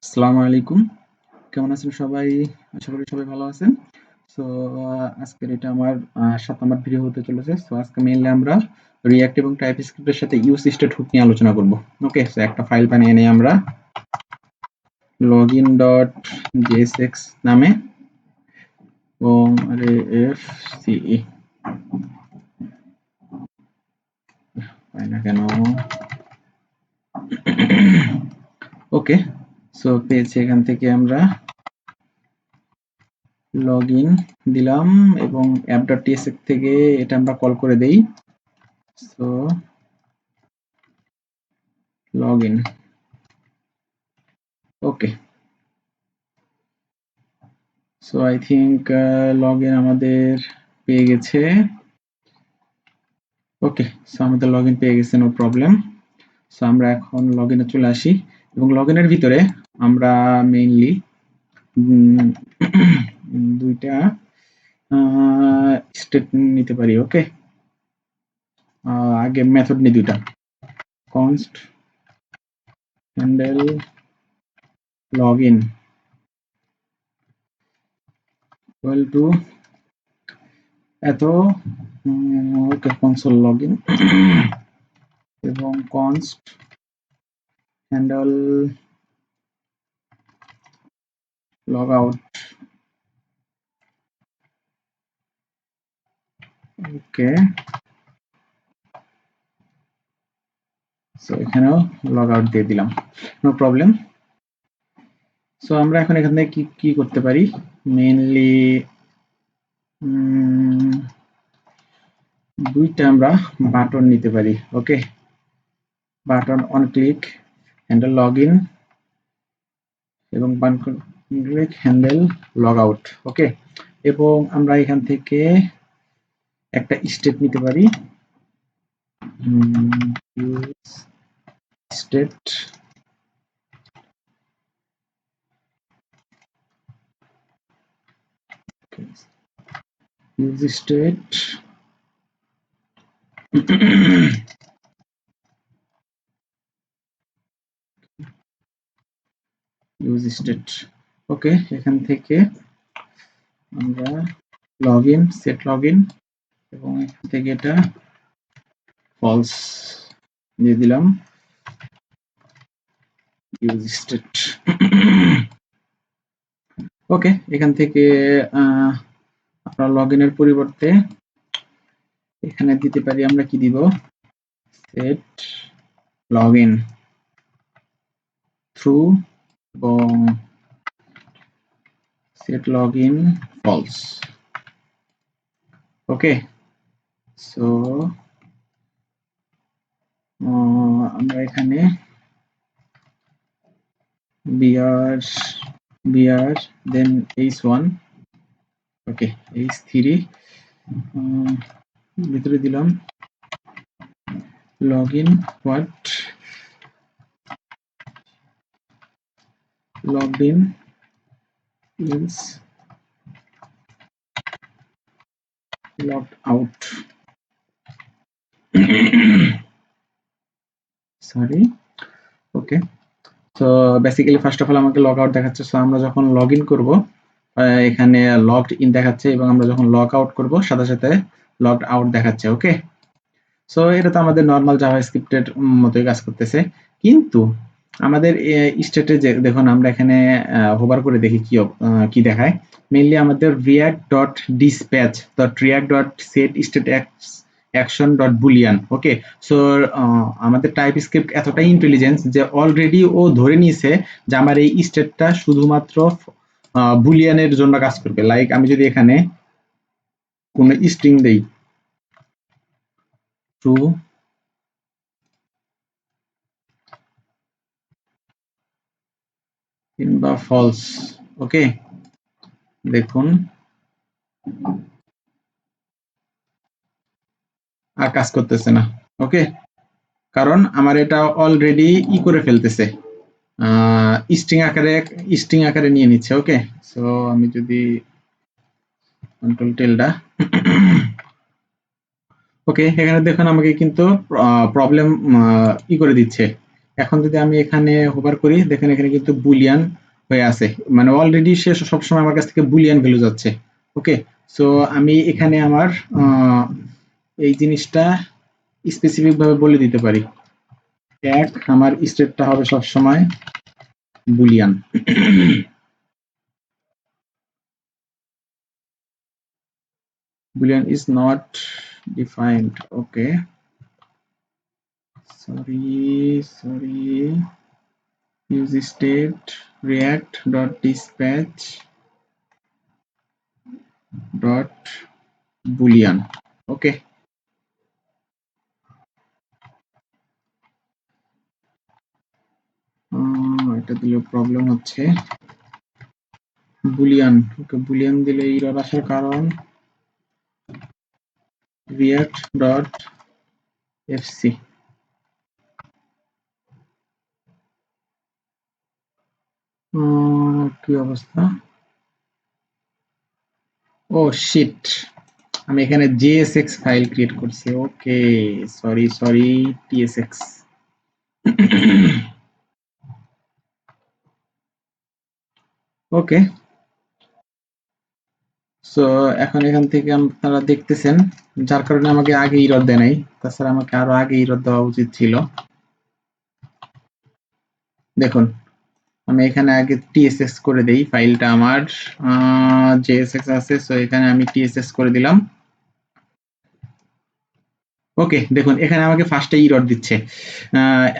আসসালামু আলাইকুম। কেমন আছেন সবাই? আশা করি সবাই ভালো আছেন। সো আজকের এটা আমার ৭ নাম্বার ভিডিও হতে চলেছে। সো আজকে মেইনলি আমরা React এবং TypeScript এর সাথে useState হুক নিয়ে আলোচনা করব। ওকে, সো একটা ফাইল বানিয়ে নেই আমরা login.jsx নামে এবং refce পাই না কেন? ওকে, সো পেয়েছি। এখান থেকে আমরা লগইন দিলাম এবং app.tsx থেকে এটা আমরা কল করে দেই। So login. Okay, so I think login আমাদের পেয়ে গেছে। ওকে, সো আমাদের লগইন পেয়ে গেছে, নো প্রবলেম। সো আমরা এখন লগইনে চলে আসি এবং লগইনের ভিতরে আমরা মেইনলি দুইটা স্টেট নিতে পারি। ওকে, আগে মেথড নিই দুইটা, const handle login equal to এত ওকে console login এবং const handle logout। ওকে, সো এখানেও লগ আউট দিয়ে দিলাম, নো প্রবলেম। সো আমরা এখন এখান থেকে কি করতে পারি, মেইনলি দুইটা আমরা বাটন নিতে পারি। Okay, button on click handle log in এবং button click handle log out. Okay, এবং আমরা এখান থেকে একটা স্টেট নিতে পারি, স্টেট useState useState। ওকে, এখান থেকে আমরা লগইন সেট লগইন এবং এখান থেকে এটা ফলস দিয়ে দিলাম useState। ওকে, এখান থেকে আমরা লগইনের পরিবর্তে এখানে দিতে পারি, আমরা কি দিব, সেট লগইন থ্রু এবং set login false. Okay, so আমরা এখানে br then h1 okay h3 ভিতরে দিলাম login what logged in is logged out sorry. Okay, তো বেসিক্যালি ফার্স্ট অফ অল আমাকে লগ আউট দেখাচ্ছে। সো আমরা যখন লগ ইন করবো এখানে লগড ইন দেখাচ্ছে এবং আমরা যখন লগ আউট করবো সাথে সাথে লগড আউট দেখাচ্ছে। ওকে, সো এটা তো আমাদের নর্মাল জাভাস্ক্রিপ্টের মতোই কাজ করতেছে, কিন্তু আমাদের স্টেটে যে দেখুন আমরা এখানে হোভার করে দেখি কি দেখায়। মেইনলি আমাদের react.dispatch.react.setStateAction.boolean। ওকে, সো আমাদের টাইপস্ক্রিপ্ট এতটাই ইন্টেলিজেন্স যে অলরেডি ও ধরে নিয়েছে যে আমার এই স্টেটটা শুধুমাত্র বুলিয়ানের জন্য কাজ করবে। লাইক আমি যদি এখানে কোনো স্ট্রিং দেই ট্রু কিংবা ফলস, ওকে, দেখুন আর কাজ করতেছে না। ওকে, কারণ আমার এটা অলরেডি করে ফেলতেছে, স্ট্রিং আকারে নিয়ে নিচ্ছে। ওকে, সো আমি যদি কন্ট্রোল টেলডা ওকে, এখানে দেখুন আমাকে কিন্তু প্রবলেম করে দিচ্ছে, এখন যদি আমি এখানে হোভার করি, দেখেন এখানে কিন্তু বুলিয়ান হয়ে আছে, মানে অলরেডি সে সবসময় আমার কাছ থেকে বুলিয়ান ভ্যালু যাচ্ছে। ওকে, সো আমি এখানে আমার এই জিনিসটা স্পেসিফিক ভাবে বলে দিতে পারি, আমার স্টেটটা হবে সবসময় Boolean. Boolean is not defined. Okay. Sorry. useState React dot dispatch dot Boolean. Okay. এটা দিলে প্রবলেম হচ্ছে। বুলিয়ান, ওকে, বুলিয়ান দিলে এরর আসার কারণ react dot fc। কি অবস্থা? ও শিট, আমি এখানে JSX ফাইল ক্রিয়েট করছি। ওকে, সরি TSX। ওকে, সো এখন এখান থেকে আপনারা দেখতেছেন, যার কারণে আমাকে আগে ইরর দেয় নাই, তাছাড়া আমাকে আরো আগে ইরর দেওয়া উচিত ছিল। দেখুন, আমি এখানে আগে TSX করে দেই, ফাইলটা আমার JSX আছে, সো এখানে আমি TSX করে দিলাম। ওকে, দেখুন এখানে আমাকে ফার্স্টে ইরর দিচ্ছে।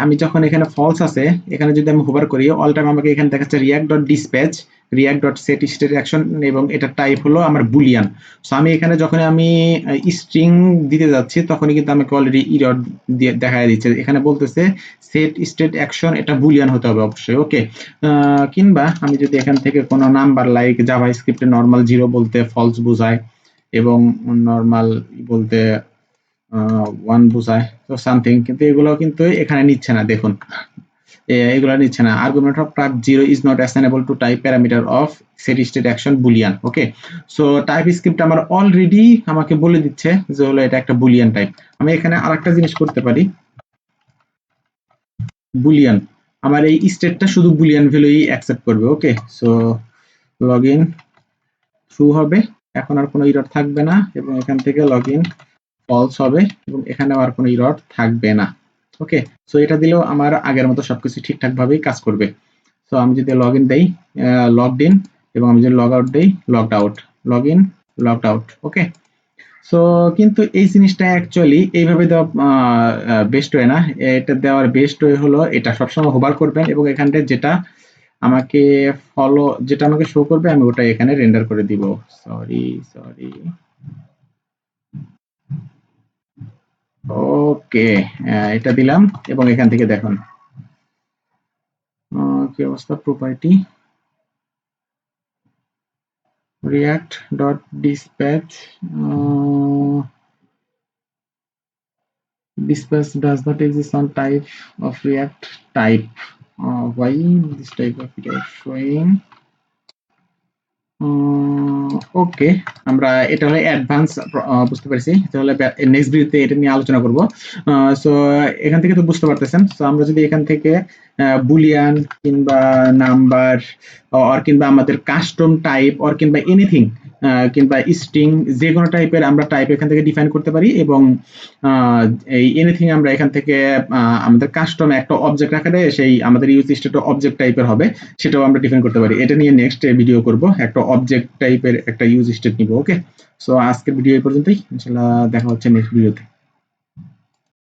আমি যখন এখানে ফলস আছে, এখানে যদি আমি হোভার করি, অল টাইম আমাকে এখানে দেখাচ্ছে react dot dispatch, react dot set state action, এবং এটা টাইপ হলো আমার বুলিয়ান। সো আমি এখানে যখন আমি স্ট্রিং দিতে যাচ্ছি, তখনই কিন্তু আমাকে অলরেডি ইরর দিয়ে দেখা দিচ্ছে, এখানে বলতেছে সেট স্টেট অ্যাকশন, এটা বুলিয়ান হতে হবে অবশ্যই। ওকে, কিংবা আমি যদি এখান থেকে কোনো নাম্বার লাইক জাভা স্ক্রিপ্টে নর্মাল 0 বলতে ফলস বোঝায়, এবং নর্মাল বলতে 1 বোঝায়, তো সামথিং, কিন্তু এগুলো কিন্তু এখানে নিচ্ছে না। দেখুন, এগুলো নিচ্ছে না। Argument of type 0 is not assignable to type parameter of set state action boolean. Okay, so TypeScript আমার অলরেডি আমাকে বলে দিচ্ছে যে হলো এটা একটা বুলিয়ান টাইপ। আমি এখানে আরেকটা জিনিস করতে পারি, বুলিয়ান, আমার এই স্টেটটা শুধু বুলিয়ান ভ্যালুই অ্যাকসেপ্ট করবে। ওকে, সো লগইন ট্রু হবে, এখন আর কোনো এরর থাকবে না, এবং এখান থেকে লগইন ফলস হবে, এবং এখানে আর কোনো এরর থাকবে না। ওকে, সো এটা দিলেও আমার আগের মতো সবকিছু ঠিকঠাক ভাবেই কাজ করবে। সো আমি যদি লগ ইন দেই, লগড ইন, এবং আমি যদি লগ আউট দেই, logged out, log in, logged out. Okay, so কিন্তু এই জিনিসটা অ্যাকচুয়ালি এইভাবে দেওয়া বেস্ট ওয়ে না। এটা দেওয়ার বেস্ট ওয়ে হলো এটা সবসময় হোভার করবেন, এবং এখানটা যেটা আমাকে যেটা আমাকে শো করবে, আমি ওটা এখানে রেন্ডার করে দিব। সরি, ওকে, এটা দিলাম, এবং এখান থেকে দেখুন কি অবস্থা। Property react dot dispatch dispatch does not exist on type of React type. Why this type of it is showing? ওকে, আমরা এটা হলো অ্যাডভান্স বুঝতে পারছি, এটা হলো নেক্সট ভিডিওতে এটা নিয়ে আলোচনা করব। সো এখান থেকে তো বুঝতে পারতেছেন, সো আমরা যদি এখান থেকে বুলিয়ান কিংবা নাম্বার অর কিংবা আমাদের কাস্টম টাইপ অর কিংবা এনিথিং কিংবা স্ট্রিং, যে কোনো টাইপের আমরা টাইপ এখান থেকে ডিফাইন করতে পারি, এবং এই এনিথিং আমরা এখান থেকে আমাদের কাস্টম একটা অবজেক্ট আকারে সেই আমাদের ইউজ স্টেট অবজেক্ট টাইপের হবে, সেটাও আমরা ডিফাইন করতে পারি। এটা নিয়ে নেক্সট ভিডিও করব, একটা অবজেক্ট টাইপের একটা ইউজ স্টেট নিব। ওকে, সো আজকের ভিডিও এই পর্যন্তই, ইনশাআল্লাহ দেখা হচ্ছে নেক্সট ভিডিওতে।